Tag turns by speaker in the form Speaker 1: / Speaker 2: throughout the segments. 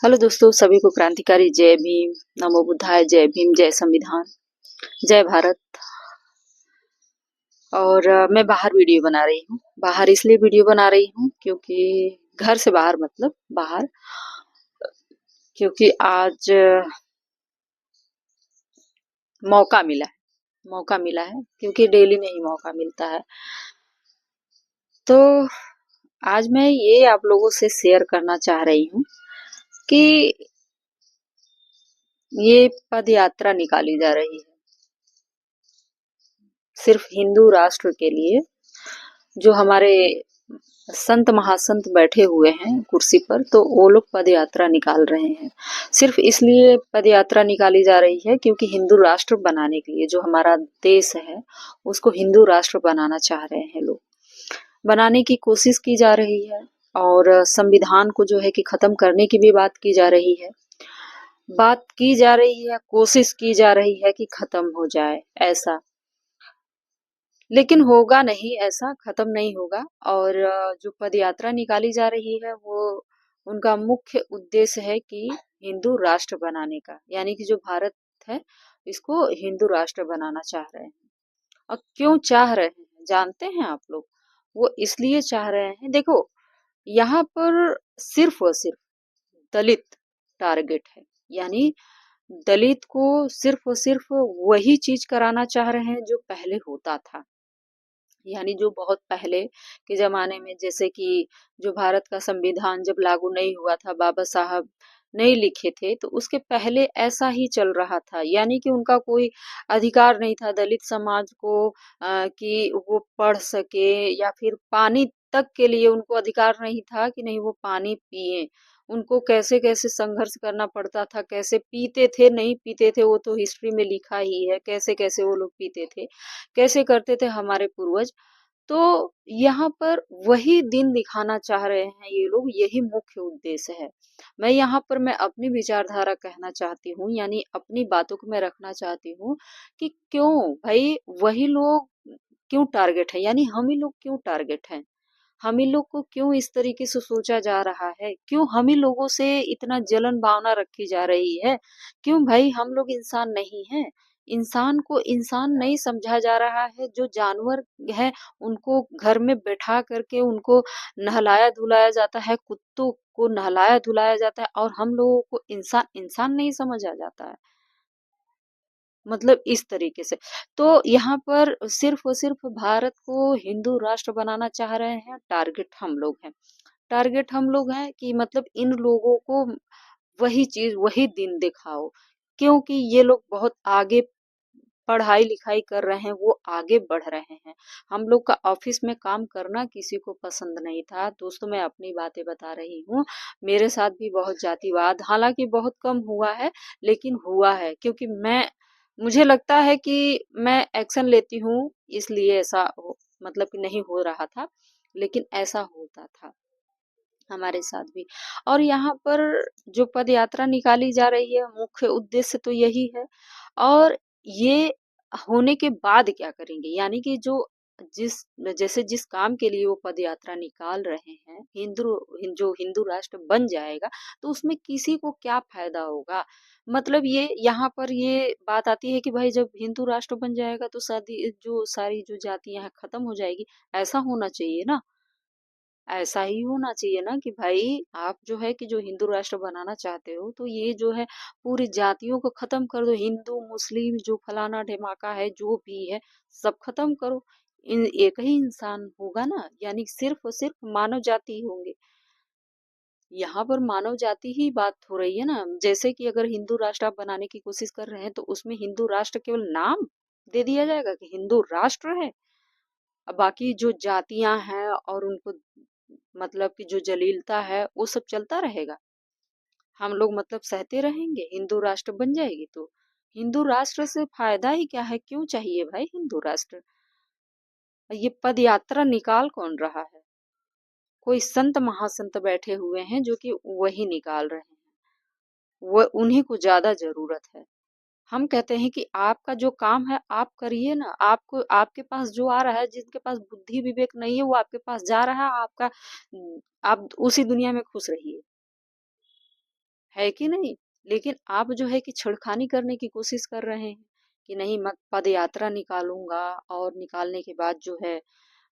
Speaker 1: Hello दोस्तों, सभी को क्रांतिकारी जय भीम। नमो बुद्धाय। जय भीम, जय संविधान, जय भारत। और मैं बाहर वीडियो बना रही हूँ। बाहर इसलिए वीडियो बना रही हूँ क्योंकि घर से बाहर, मतलब बाहर, क्योंकि आज मौका मिला है। मौका मिला है क्योंकि डेली नहीं मौका मिलता है। तो आज मैं ये आप लोगों से शेयर करना चाह रही हूँ कि ये पद यात्रा निकाली जा रही है सिर्फ हिंदू राष्ट्र के लिए। जो हमारे संत महासंत बैठे हुए हैं कुर्सी पर, तो वो लोग पद यात्रा निकाल रहे हैं। सिर्फ इसलिए पद यात्रा निकाली जा रही है क्योंकि हिंदू राष्ट्र बनाने के लिए, जो हमारा देश है उसको हिंदू राष्ट्र बनाना चाह रहे हैं लोग। बनाने की कोशिश की जा रही है और संविधान को जो है कि खत्म करने की भी बात की जा रही है। बात की जा रही है, कोशिश की जा रही है कि खत्म हो जाए ऐसा, लेकिन होगा नहीं, ऐसा खत्म नहीं होगा। और जो पदयात्रा निकाली जा रही है वो, उनका मुख्य उद्देश्य है कि हिंदू राष्ट्र बनाने का, यानी कि जो भारत है इसको हिंदू राष्ट्र बनाना चाह रहे हैं। और क्यों चाह रहे हैं जानते हैं आप लोग? वो इसलिए चाह रहे हैं, देखो, यहाँ पर सिर्फ और सिर्फ दलित टारगेट है। यानी दलित को सिर्फ और सिर्फ वही चीज कराना चाह रहे हैं जो पहले होता था। यानी जो बहुत पहले के जमाने में, जैसे कि जो भारत का संविधान जब लागू नहीं हुआ था, बाबा साहब नहीं लिखे थे, तो उसके पहले ऐसा ही चल रहा था। यानी कि उनका कोई अधिकार नहीं था दलित समाज को कि वो पढ़ सके, या फिर पानी तक के लिए उनको अधिकार नहीं था कि नहीं वो पानी पिए। उनको कैसे कैसे संघर्ष करना पड़ता था, कैसे पीते थे, नहीं पीते थे, वो तो हिस्ट्री में लिखा ही है, कैसे कैसे वो लोग पीते थे, कैसे करते थे हमारे पूर्वज। तो यहाँ पर वही दिन दिखाना चाह रहे हैं ये लोग, यही मुख्य उद्देश्य है। मैं यहाँ पर मैं अपनी विचारधारा कहना चाहती हूँ, यानी अपनी बातों को मैं रखना चाहती हूँ कि क्यों भाई वही लोग क्यों टारगेट है, यानी हम ही लोग क्यों टारगेट हैं। हम ही लोग को क्यों इस तरीके से सोचा जा रहा है, क्यों हम ही लोगों से इतना जलन भावना रखी जा रही है। क्यों भाई हम लोग इंसान नहीं हैं? इंसान को इंसान नहीं समझा जा रहा है। जो जानवर है उनको घर में बैठा करके उनको नहलाया धुलाया जाता है, कुत्तों को नहलाया धुलाया जाता है, और हम लोगों को इंसान इंसान नहीं समझा जाता है। मतलब इस तरीके से। तो यहाँ पर सिर्फ और सिर्फ भारत को हिंदू राष्ट्र बनाना चाह रहे हैं, टारगेट हम लोग हैं। टारगेट हम लोग हैं कि मतलब इन लोगों को वही चीज वही दिन दिखाओ, क्योंकि ये लोग बहुत आगे पढ़ाई लिखाई कर रहे हैं, वो आगे बढ़ रहे हैं। हम लोग का ऑफिस में काम करना किसी को पसंद नहीं था। दोस्तों, मैं अपनी बातें बता रही हूँ। मेरे साथ भी बहुत जातिवाद, हालांकि बहुत कम हुआ है, लेकिन हुआ है, क्योंकि मुझे लगता है कि मैं एक्शन लेती हूँ, इसलिए ऐसा मतलब कि नहीं हो रहा था, लेकिन ऐसा होता था हमारे साथ भी। और यहाँ पर जो पद यात्रा निकाली जा रही है, मुख्य उद्देश्य तो यही है। और ये होने के बाद क्या करेंगे, यानी कि जो जिस जैसे जिस काम के लिए वो पद यात्रा निकाल रहे हैं, जो हिंदू राष्ट्र बन जाएगा, तो उसमें किसी को क्या फायदा होगा। मतलब ये यहाँ पर ये बात आती है कि भाई जब हिंदू राष्ट्र बन जाएगा तो सारी जो जातियां हैं खत्म हो जाएगी। ऐसा होना चाहिए ना। ऐसा ही होना चाहिए ना कि भाई आप जो है कि जो हिंदू राष्ट्र बनाना चाहते हो, तो ये जो है पूरी जातियों को खत्म कर दो। हिंदू मुस्लिम जो फलाना ढिमाका है जो भी है, सब खत्म करो। एक ही इंसान होगा ना, यानी सिर्फ और सिर्फ मानव जाति ही होंगे। यहाँ पर मानव जाति ही बात हो रही है ना। जैसे कि अगर हिंदू राष्ट्र आप बनाने की कोशिश कर रहे हैं, तो उसमें हिंदू राष्ट्र केवल नाम दे दिया जाएगा कि हिंदू राष्ट्र है। अब बाकी जो जातियां हैं और उनको मतलब कि जो जलीलता है वो सब चलता रहेगा। हम लोग मतलब सहते रहेंगे, हिंदू राष्ट्र बन जाएगी तो। हिंदू राष्ट्र से फायदा ही क्या है, क्यों चाहिए भाई हिंदू राष्ट्र? ये पद यात्रा निकाल कौन रहा है? कोई संत महासंत बैठे हुए हैं जो कि वही निकाल रहे हैं। वो उन्हीं को ज्यादा जरूरत है। हम कहते हैं कि आपका जो काम है आप करिए ना। आपको आपके पास जो आ रहा है, जिनके पास बुद्धि विवेक नहीं है वो आपके पास जा रहा है, आपका आप उसी दुनिया में खुश रहिए। है कि नहीं? लेकिन आप जो है कि छेड़खानी करने की कोशिश कर रहे हैं कि नहीं, मैं पद यात्रा निकालूंगा और निकालने के बाद जो है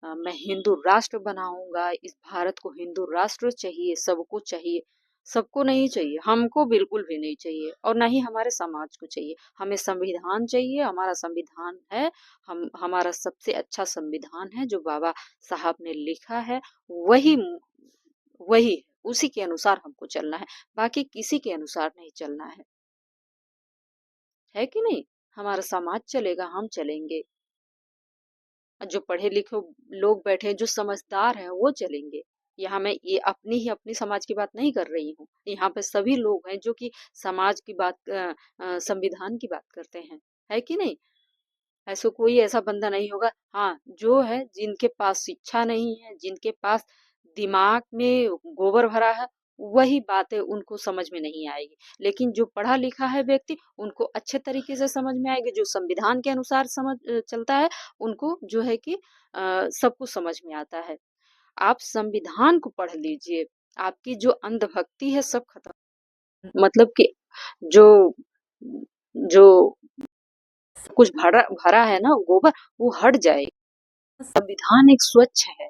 Speaker 1: मैं हिंदू राष्ट्र बनाऊंगा, इस भारत को हिंदू राष्ट्र चाहिए, सबको चाहिए। सबको नहीं चाहिए, हमको बिल्कुल भी नहीं चाहिए और ना ही हमारे समाज को चाहिए। हमें संविधान चाहिए, हमारा संविधान है, हम हमारा सबसे अच्छा संविधान है जो बाबा साहब ने लिखा है, वही वही उसी के अनुसार हमको चलना है, बाकी किसी के अनुसार नहीं चलना है कि नहीं? हमारा समाज चलेगा, हम चलेंगे। जो पढ़े लिखे लोग बैठे हैं, जो समझदार हैं, वो चलेंगे। यहाँ मैं ये अपनी समाज की बात नहीं कर रही हूँ। यहाँ पे सभी लोग हैं जो कि समाज की बात संविधान की बात करते हैं, है कि नहीं? ऐसा कोई ऐसा बंदा नहीं होगा, हाँ, जो है जिनके पास शिक्षा नहीं है, जिनके पास दिमाग में गोबर भरा है, वही बातें उनको समझ में नहीं आएगी। लेकिन जो पढ़ा लिखा है व्यक्ति, उनको अच्छे तरीके से समझ में आएगी। जो संविधान के अनुसार चलता है, उनको जो है कि सब कुछ समझ में आता है। आप संविधान को पढ़ लीजिए, आपकी जो अंधभक्ति है सब खत्म, मतलब कि जो जो कुछ भरा भरा है ना गोबर, वो हट जाएगा। संविधान एक स्वच्छ है।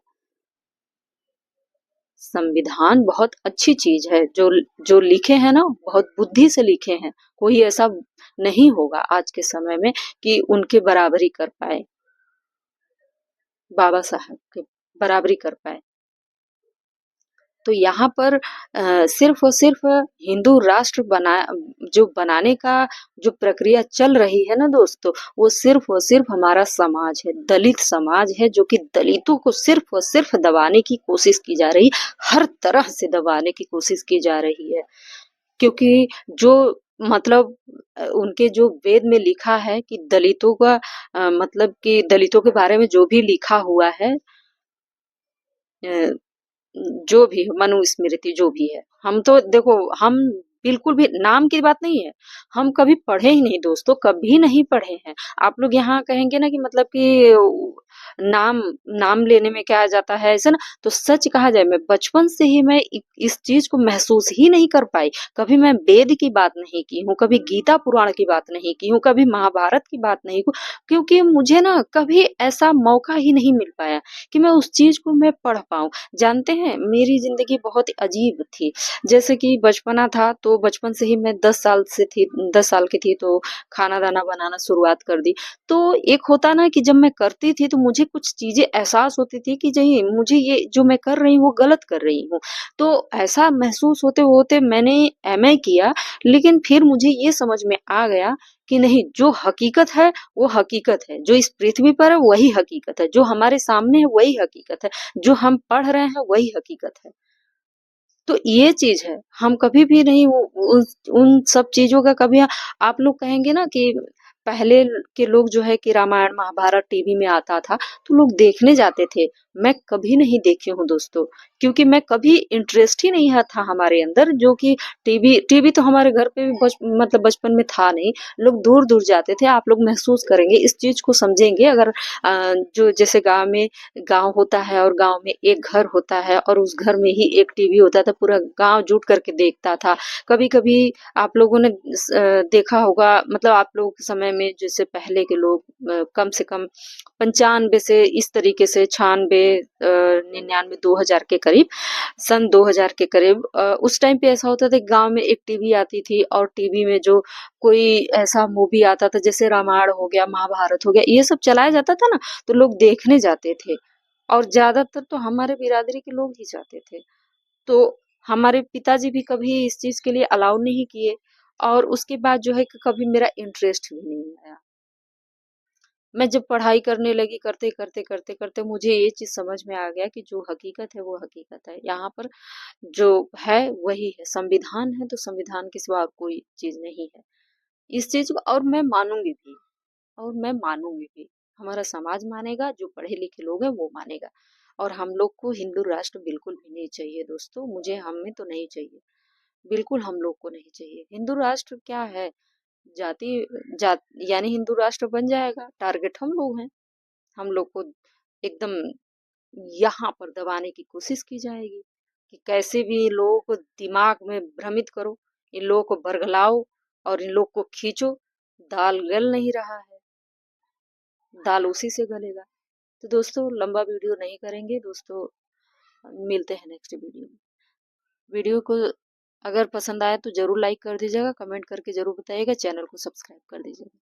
Speaker 1: संविधान बहुत अच्छी चीज है। जो जो लिखे हैं ना, बहुत बुद्धि से लिखे हैं। कोई ऐसा नहीं होगा आज के समय में कि उनके बराबरी कर पाए, बाबा साहब के बराबरी कर पाए। तो यहाँ पर सिर्फ और सिर्फ हिंदू राष्ट्र जो बनाने का जो प्रक्रिया चल रही है ना दोस्तों, वो सिर्फ और सिर्फ हमारा समाज है, दलित समाज है, जो कि दलितों को सिर्फ और सिर्फ दबाने की कोशिश की जा रही, हर तरह से दबाने की कोशिश की जा रही है। क्योंकि जो मतलब उनके जो वेद में लिखा है कि दलितों का मतलब कि दलितों के बारे में जो भी लिखा हुआ है, जो भी मनुस्मृति जो भी है, हम तो देखो, हम बिल्कुल भी नाम की बात नहीं है, हम कभी पढ़े ही नहीं दोस्तों, कभी नहीं पढ़े हैं। आप लोग यहाँ कहेंगे ना कि मतलब कि नाम नाम लेने में क्या आ जाता है ऐसा ना, तो सच कहा जाए, मैं बचपन से ही मैं इस चीज को महसूस ही नहीं कर पाई। कभी मैं वेद की बात नहीं की हूँ, कभी गीता पुराण की बात नहीं की हूँ, कभी महाभारत की बात नहीं की, क्योंकि मुझे ना कभी ऐसा मौका ही नहीं मिल पाया कि मैं उस चीज को मैं पढ़ पाऊं। जानते हैं, मेरी जिंदगी बहुत अजीब थी। जैसे कि बचपना था, तो बचपन से ही मैं 10 साल की थी, तो खाना दाना बनाना शुरुआत कर दी। तो एक होता ना कि जब मैं करती थी तो मुझे कुछ चीजें एहसास होती थी कि जी मुझे ये जो मैं कर रही हूँ वो गलत कर रही हूँ। तो ऐसा महसूस होते होते मैंने एमए किया। लेकिन फिर मुझे ये समझ में आ गया कि नहीं, जो हकीकत है वो हकीकत है, जो इस पृथ्वी पर है वही हकीकत है, जो हमारे सामने है वही हकीकत है, जो हम पढ़ रहे हैं वही हकीकत है। तो ये चीज है, हम कभी भी नहीं उन सब चीजों का कभी, आप लोग कहेंगे ना कि पहले के लोग जो है कि रामायण महाभारत टीवी में आता था तो लोग देखने जाते थे। मैं कभी नहीं देखी हूँ दोस्तों, क्योंकि मैं कभी इंटरेस्ट ही नहीं था हमारे अंदर, जो कि टीवी टीवी तो हमारे घर पे भी मतलब बचपन में था नहीं। लोग दूर दूर जाते थे। आप लोग महसूस करेंगे, इस चीज को समझेंगे अगर जो जैसे गांव होता है और गांव में एक घर होता है और उस घर में ही एक टीवी होता था, पूरा गांव जुट करके देखता था। कभी कभी आप लोगों ने देखा होगा, मतलब आप लोगों के समय में जैसे पहले के लोग कम से कम 95 से इस तरीके से 96 99 2000 के करीब, सन 2000 के करीब, उस टाइम पे ऐसा होता था कि गांव में एक टीवी आती थी और टीवी में जो कोई ऐसा मूवी आता था जैसे रामायण हो गया, महाभारत हो गया, ये सब चलाया जाता था ना, तो लोग देखने जाते थे। और ज्यादातर तो हमारे बिरादरी के लोग ही जाते थे। तो हमारे पिताजी भी कभी इस चीज के लिए अलाउ नहीं किए। और उसके बाद जो है कि कभी मेरा इंटरेस्ट भी नहीं आया। मैं जब पढ़ाई करने लगी, करते करते करते करते मुझे ये चीज समझ में आ गया कि जो हकीकत है वो हकीकत है। यहाँ पर जो है वही है, संविधान है तो संविधान के सिवा और कोई चीज नहीं है। इस चीज को और मैं मानूंगी भी, और मैं मानूंगी भी। हमारा समाज मानेगा, जो पढ़े लिखे लोग हैं वो मानेगा। और हम लोग को हिंदू राष्ट्र बिल्कुल भी नहीं चाहिए दोस्तों, मुझे हमें तो नहीं चाहिए, बिल्कुल हम लोग को नहीं चाहिए। हिंदू राष्ट्र क्या है, जाति जात यानी हिंदू राष्ट्र बन जाएगा, टारगेट हम लोग हैं। हम लोग को एकदम यहाँ पर दबाने की कोशिश की जाएगी कि कैसे भी लोगों को दिमाग में भ्रमित करो इन लोगों को बरगलाओ और इन लोग को खींचो। दाल गल नहीं रहा है, दाल उसी से गलेगा। तो दोस्तों लंबा वीडियो नहीं करेंगे दोस्तों, मिलते हैं नेक्स्ट वीडियो में। वीडियो को अगर पसंद आए तो जरूर लाइक कर दीजिएगा, कमेंट करके जरूर बताइएगा, चैनल को सब्सक्राइब कर दीजिएगा।